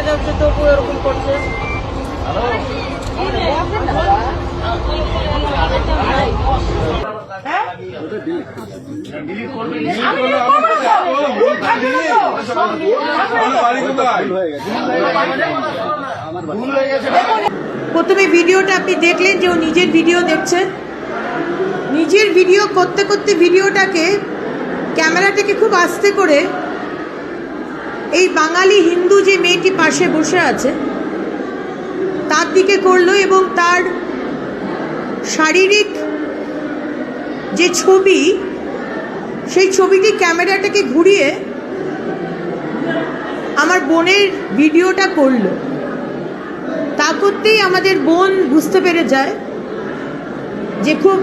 হয়ে যাচ্ছে তবু এরকম করছে। প্রথমে ভিডিওটা আপনি দেখলেন যে ও নিজের ভিডিও দেখছেন। নিজের ভিডিও করতে করতে ভিডিওটাকে ক্যামেরাটাকে খুব আস্তে করে এই বাঙালি হিন্দু যে মেয়েটি পাশে বসে আছে তার দিকে করলো এবং তার শারীরিক যে ছবি সেই ছবিটি ক্যামেরাটাকে ঘুরিয়ে আমার বোনের ভিডিওটা করলো। তা করতেই আমাদের বোন বুঝতে পেরে যায় যে খুব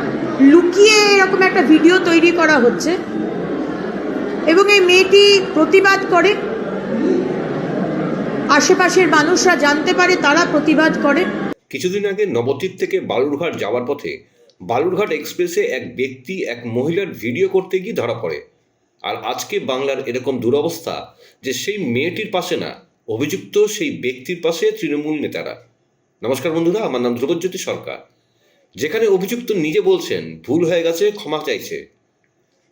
লুকিয়ে এরকম একটা ভিডিও তৈরি করা হচ্ছে এবং এই মেয়েটি প্রতিবাদ করে। আশেপাশের মানুষরা জানতে পারে, তারা প্রতিবাদ করে। কিছুদিন আগে নবদ্বীপ থেকে বালুরঘাট যাওয়ার পথে বালুরঘাট এক্সপ্রেসে এক ব্যক্তি এক মহিলার ভিডিও করতে গিয়ে ধরা পড়ে। আর আজকে বাংলার এরকম দুরবস্থা যে সেই মেয়েটির পাশে না, অভিযুক্ত সেই ব্যক্তির পাশে তৃণমূল নেতারা। নমস্কার বন্ধুরা, আমার নাম ধ্রুবজ্যোতি সরকার। যেখানে অভিযুক্ত নিজে বলছেন ভুল হয়ে গেছে, ক্ষমা চাইছে,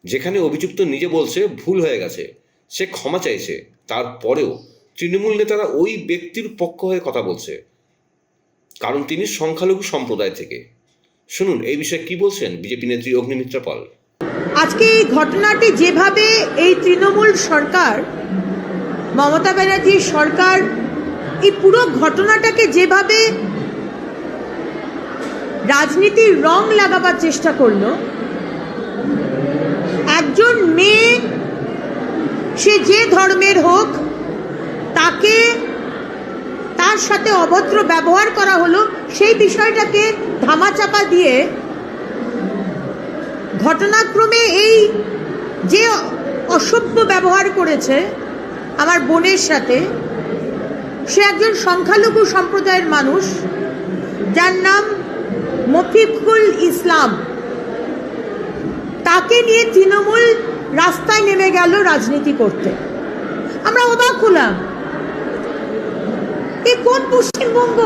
যেখানে অভিযুক্ত নিজে বলছে ভুল হয়ে গেছে, সে ক্ষমা চাইছে, তারপরেও তৃণমূল নেতারা ওই ব্যক্তির পক্ষ হয়ে কথা বলছে, কারণ তিনি সংখ্যালঘু সম্প্রদায় থেকে। শুনুন এই বিষয়ে কি বলছেন বিজেপি নেত্রী অগ্নিমিত্রা পাল। আজকে এই ঘটনাটি যেভাবে এই তৃণমূল সরকার, মমতা ব্যানার্জির সরকার এই পুরো ঘটনাটাকে যেভাবে রাজনীতির রং লাগাবার চেষ্টা করলো, একজন মেয়ে সে যে ধর্মের হোক তাকে তার সাথে অভদ্র ব্যবহার করা হলো, সেই বিষয়টাকে ধামাচাপা দিয়ে ঘটনাক্রমে এই যে অসভ্য ব্যবহার করেছে আমার বোনের সাথে, সে একজন সংখ্যালঘু সম্প্রদায়ের মানুষ যার নাম মফিকুল ইসলাম। তাকে নিয়ে তৃণমূল রাস্তায় নেমে গেল রাজনীতি করতে। আমরা অবাক হলাম, এ কোন পশ্চিমবঙ্গ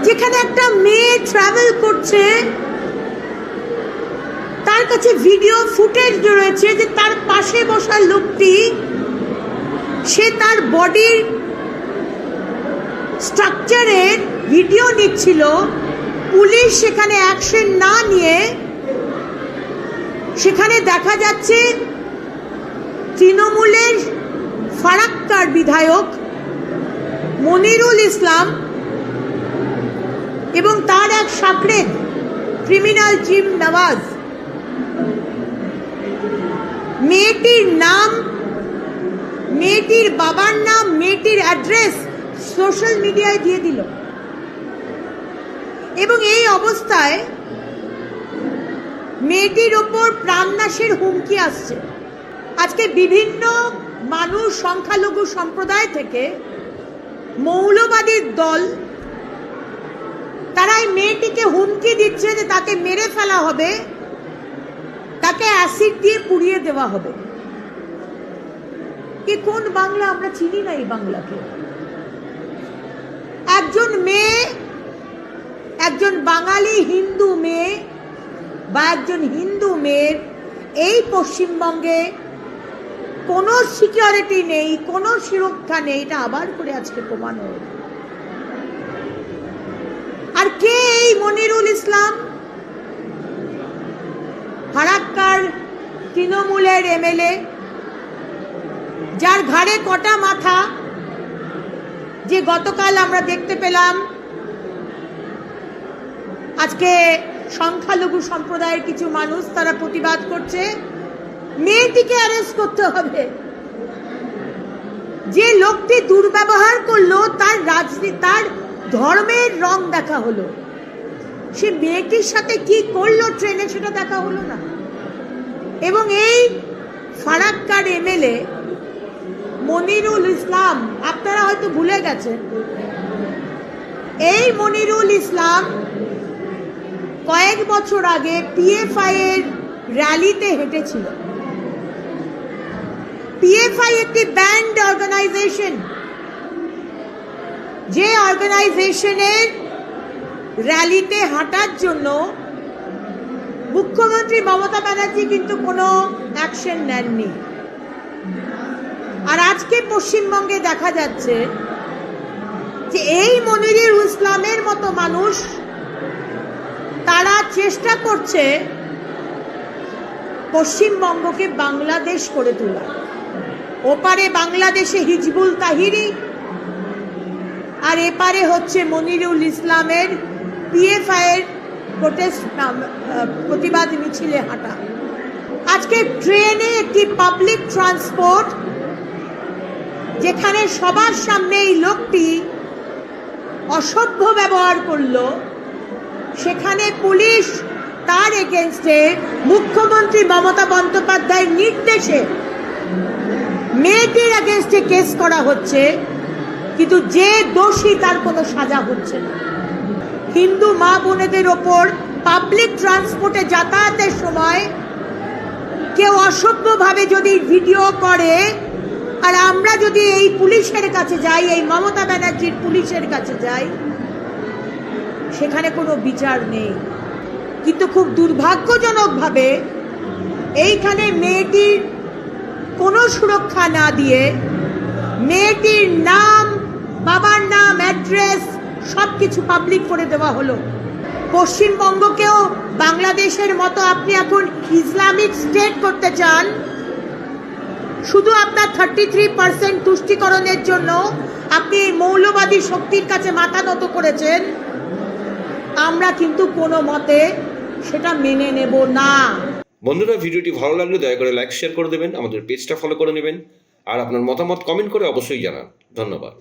যেখানে একটা মেয়ে ট্রাভেল করছে, তার কাছে ভিডিও ফুটেজ রয়েছে যে তার পাশে বসা লোকটি সে তার বডির স্ট্রাকচারের ভিডিও নিচ্ছিল। পুলিশ সেখানে অ্যাকশন না নিয়ে সেখানে দেখা যাচ্ছে তৃণমূলের ফারাক্কার বিধায়ক মনিরুল ইসলাম এবং তার এক সাকরেদ ক্রিমিনাল জিম নওয়াজ মেয়েটির নাম, মেয়েটির বাবার নাম, মেয়েটির অ্যাড্রেস সোশ্যাল মিডিয়ায় দিয়ে দিল। এবং এই অবস্থায় মেয়েটির ওপর প্রাণনাশের হুমকি আসছে। আজকে বিভিন্ন মানুষ সংখ্যালঘু সম্প্রদায় থেকে মৌলবাদীর দল, তারা এই মেয়েটিকে হুমকি দিচ্ছে যে তাকে মেরে ফেলা হবে, তাকে অ্যাসিড দিয়ে পুড়িয়ে দেওয়া হবে। কি কোন বাংলা? আমরা চিনি না এই বাংলাকে। একজন মেয়ে, একজন বাঙালি হিন্দু মেয়ে বা একজন হিন্দু মেয়ের এই পশ্চিমবঙ্গে কোনো সিকিউরিটি নেই, কোনো সুরক্ষা নেই, এটা আবার করে আজকে প্রমাণ হল। আর কে এই মনিরুল ইসলাম? ফারাক্কার তৃণমূলের এমএলএ, যার ঘাড়ে কটা মাথা, যে গতকাল আমরা দেখতে পেলাম আজকে সংখ্যালঘু সম্প্রদায়ের কিছু মানুষ তারা প্রতিবাদ করছে মেয়েটিকে অ্যারেস্ট করতে হবে। যে লোকটি দুর্ব্যবহার করলো, তার রাজনীতি, তার ধর্মের রং দেখা হলো, সে মেয়েটির সাথে কি করলো ট্রেনে সেটা দেখা হলো না। এবং এই ফারাক্কার এমএলএ মনিরুল ইসলাম, আপনারা হয়তো ভুলে গেছেন, এই মনিরুল ইসলাম কয়েক বছর আগে পিএফআই এর র্যালিতে হেঁটেছিল। পিএফআই একটি ব্যান্ড অর্গানাইজেশন, যে অর্গানাইজেশনের র্যালিতে হাঁটার জন্য মুখ্যমন্ত্রী মমতা ব্যানার্জি কিন্তু কোনো অ্যাকশন নেননি। আর আজকে পশ্চিমবঙ্গে দেখা যাচ্ছে যে এই মনিরুল ইসলামের মতো মানুষ তারা চেষ্টা করছে পশ্চিমবঙ্গকে বাংলাদেশ করে তোলা। ওপারে বাংলাদেশে হিজবুল তাহিরি, আর এপারে হচ্ছে মনিরুল ইসলামের পিএফআই এর প্রতিবাদ মিছিলে হাঁটা। আজকে ট্রেনে একটি পাবলিক ট্রান্সপোর্ট, যেখানে সবার সামনে এই লোকটি অসভ্য ব্যবহার করলো, সেখানে পুলিশ তার এগেনস্টে মুখ্যমন্ত্রী মমতা বন্দ্যোপাধ্যায়ের নির্দেশে মেয়েটির এগেনস্টে কেস করা হচ্ছে, কিন্তু যে দোষী তার কোনো সাজা হচ্ছে না। হিন্দু মা বোনেদের ওপর পাবলিক ট্রান্সপোর্টে যাতায়াতের সময় কেউ অসভ্যভাবে যদি ভিডিও করে, আর আমরা যদি এই পুলিশের কাছে যাই, এই মমতা ব্যানার্জির পুলিশের কাছে যাই, সেখানে কোনো বিচার নেই। কিন্তু খুব দুর্ভাগ্যজনকভাবে এইখানে মেয়েটির কোনো সুরক্ষা না দিয়ে মেয়েটির নাম, বাবার নাম, অ্যাড্রেস সব কিছু পাবলিক করে দেওয়া হলো। পশ্চিমবঙ্গকেও বাংলাদেশের মতো আপনি এখন ইসলামিক স্টেট করতে চান, শুধু আপনার 33% তুষ্টিকরণের জন্য আপনি এই মৌলবাদী শক্তির কাছে মাথা নত করেছেন। আমরা কিন্তু কোনো মতে সেটা মেনে নেব না। বন্ধুরা, ভিডিওটি ভালো লাগলে দয়া করে লাইক শেয়ার করে দেবেন, আমাদের পেজটা ফলো করে নেবেন, আর আপনার মতামত কমেন্ট করে অবশ্যই জানান। ধন্যবাদ।